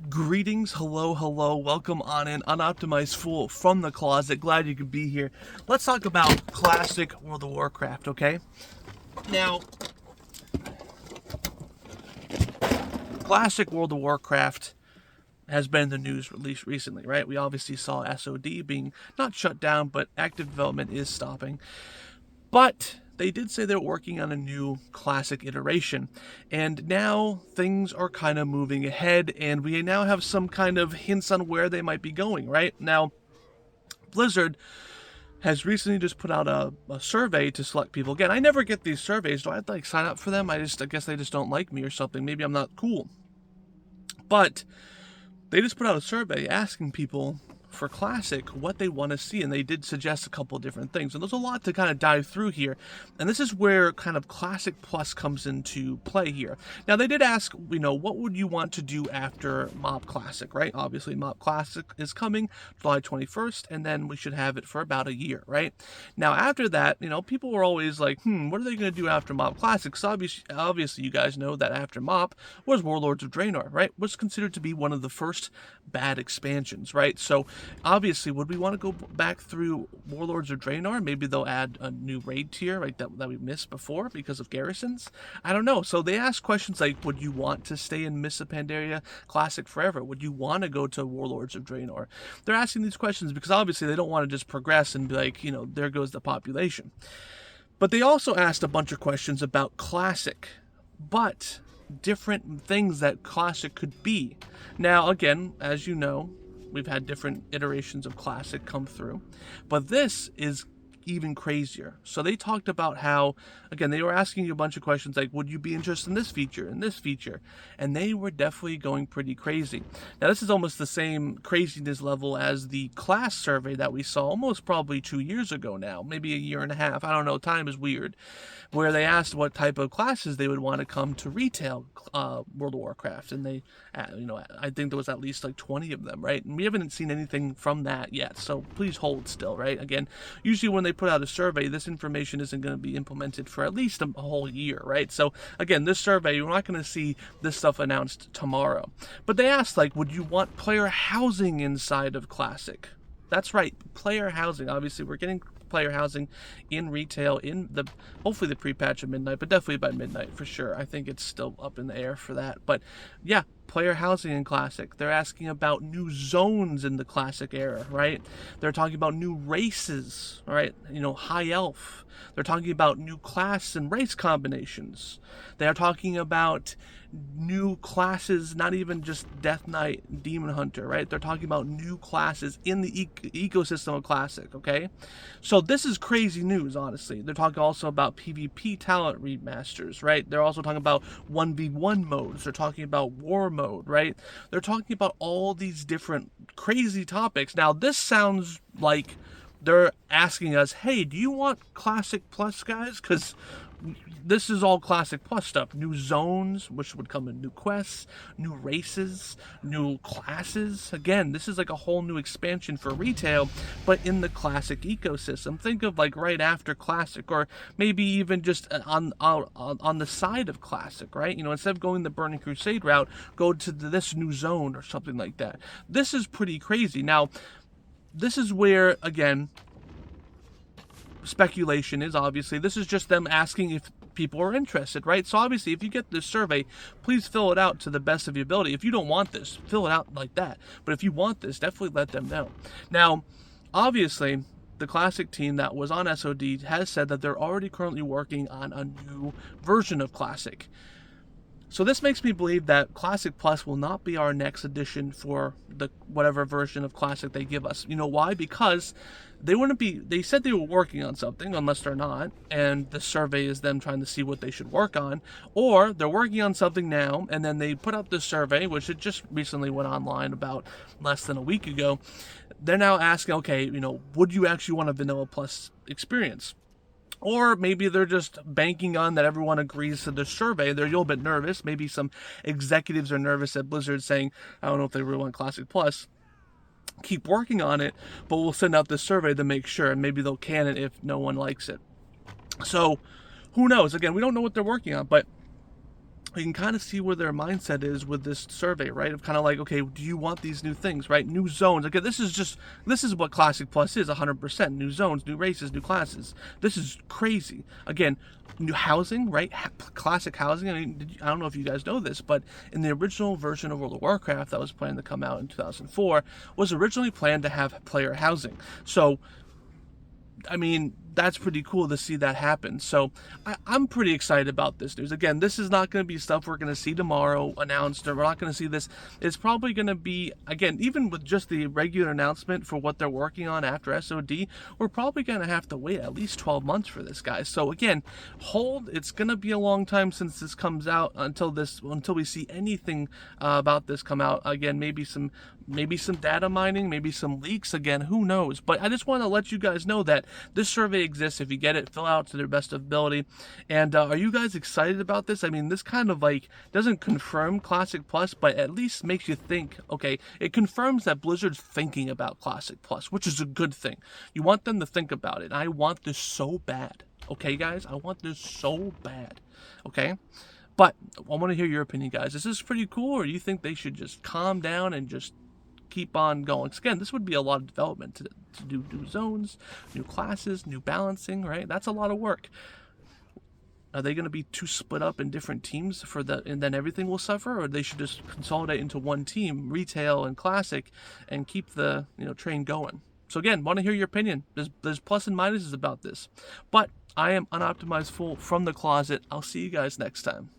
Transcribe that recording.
Greetings, hello, welcome on in, Unoptimized Fool from the closet. Glad you could be here. Let's talk about classic World of Warcraft, okay? Now, classic World of Warcraft has been in the news released recently, right? We obviously saw SOD being not shut down, but active development is stopping. But they did say they're working on a new classic iteration. And now things are kind of moving ahead, and we now have some kind of hints on where they might be going, right? Now, Blizzard has recently just put out a survey to select people. Again, I never get these surveys. Do I have to sign up for them? I guess they just don't like me or something. Maybe I'm not cool. But they just put out a survey asking people for Classic what they want to see, and they did suggest a couple of different things. And there's a lot to kind of dive through here. And this is where kind of Classic Plus comes into play here. Now, they did ask, what would you want to do after Mob Classic, right? Obviously, Mob Classic is coming July 21st, and then we should have it for about a year, right? Now, after that, people were always like, what are they going to do after Mob Classic? So obviously, you guys know that after Mob was Warlords of Draenor, right? Was considered to be one of the first bad expansions, right? So obviously, would we want to go back through Warlords of Draenor? Maybe they'll add a new raid tier, right, that we missed before because of garrisons. I don't know. So they ask questions like, would you want to stay in Mists of Pandaria Classic forever? Would you want to go to Warlords of Draenor? They're asking these questions because obviously they don't want to just progress and be like, there goes the population. But they also asked a bunch of questions about Classic, but different things that Classic could be. Now, again, as you know, we've had different iterations of Classic come through, but this is even crazier. So they talked about how, again, they were asking you a bunch of questions like, would you be interested in this feature and this feature? And they were definitely going pretty crazy. Now, this is almost the same craziness level as the class survey that we saw almost probably 2 years ago now, maybe a year and a half. I don't know. Time is weird. Where they asked what type of classes they would want to come to retail World of Warcraft. And they, I think there was at least like 20 of them, right? And we haven't seen anything from that yet. So please hold still, right? Again, usually when they put out a survey, this information isn't going to be implemented for at least a whole year, right? So again, this survey, you're not going to see this stuff announced tomorrow. But they asked, like, would you want player housing inside of Classic? That's right, player housing. Obviously, we're getting player housing in retail hopefully the pre-patch at midnight, but definitely by midnight for sure. I think it's still up in the air for that. But yeah, player housing in Classic. They're asking about new zones in the Classic era, right? They're talking about new races, right? High elf. They're talking about new class and race combinations. They're talking about new classes, not even just Death Knight, Demon Hunter, right? They're talking about new classes in the ecosystem of Classic, okay? So this is crazy news, honestly. They're talking also about PvP talent remasters, right? They're also talking about 1v1 modes. They're talking about war mode, right? They're talking about all these different crazy topics. Now, this sounds like they're asking us, hey, do you want Classic Plus, guys? Because this is all Classic Plus stuff. New zones, which would come in new quests, new races, new classes. Again, this is like a whole new expansion for retail, but in the Classic ecosystem. Think of like right after Classic, or maybe even just on the side of Classic, right? Instead of going the Burning Crusade route, go to this new zone or something like that. This is pretty crazy. Now, this is where, again, speculation is. Obviously, this is just them asking if people are interested, right? So obviously, if you get this survey, please fill it out to the best of your ability. If you don't want this, fill it out like that. But if you want this, definitely let them know. Now, obviously, the Classic team that was on SOD has said that they're already currently working on a new version of Classic. So this makes me believe that Classic Plus will not be our next edition for the whatever version of Classic they give us. You know why? Because they said they were working on something, unless they're not, and the survey is them trying to see what they should work on, or they're working on something now, and then they put out this survey, which it just recently went online about less than a week ago. They're now asking, okay, would you actually want a Vanilla Plus experience? Or maybe they're just banking on that everyone agrees to the survey. They're a little bit nervous. Maybe some executives are nervous at Blizzard saying, I don't know if they really want Classic Plus. Keep working on it, but we'll send out this survey to make sure, and maybe they'll can it if no one likes it. So, who knows? Again, we don't know what they're working on, but we can kind of see where their mindset is with this survey, right? Of kind of like, okay, do you want these new things, right? New zones. Okay, this is what Classic Plus is, 100%. New zones, new races, new classes. This is crazy. Again, new housing, right? Classic housing. I mean, I don't know if you guys know this, but in the original version of World of Warcraft that was planned to come out in 2004, was originally planned to have player housing. So I mean, that's pretty cool to see that happen. So I'm pretty excited about this news. Again, this is not going to be stuff we're going to see tomorrow announced, or we're not going to see this. It's probably going to be, again, even with just the regular announcement for what they're working on after SOD, we're probably going to have to wait at least 12 months for this, guys. So again, hold. It's going to be a long time since this comes out until we see anything about this come out. Again, maybe some data mining, maybe some leaks. Again, who knows? But I just want to let you guys know that this survey exists. If you get it, fill out to their best ability. And are you guys excited about this? I mean, this kind of like doesn't confirm Classic Plus, but at least makes you think, okay, it confirms that Blizzard's thinking about Classic Plus, which is a good thing. You want them to think about it. I want this so bad. Okay, guys? I want this so bad. Okay? But I want to hear your opinion, guys. Is this pretty cool, or do you think they should just calm down and just keep on going? So again, this would be a lot of development to do new zones, new classes, new balancing, right? That's a lot of work. Are they going to be too split up in different teams and then everything will suffer, or they should just consolidate into one team, retail and classic, and keep the train going? So again, want to hear your opinion. There's plus and minuses about this, but I am Unoptimized Fool from the closet. I'll see you guys next time.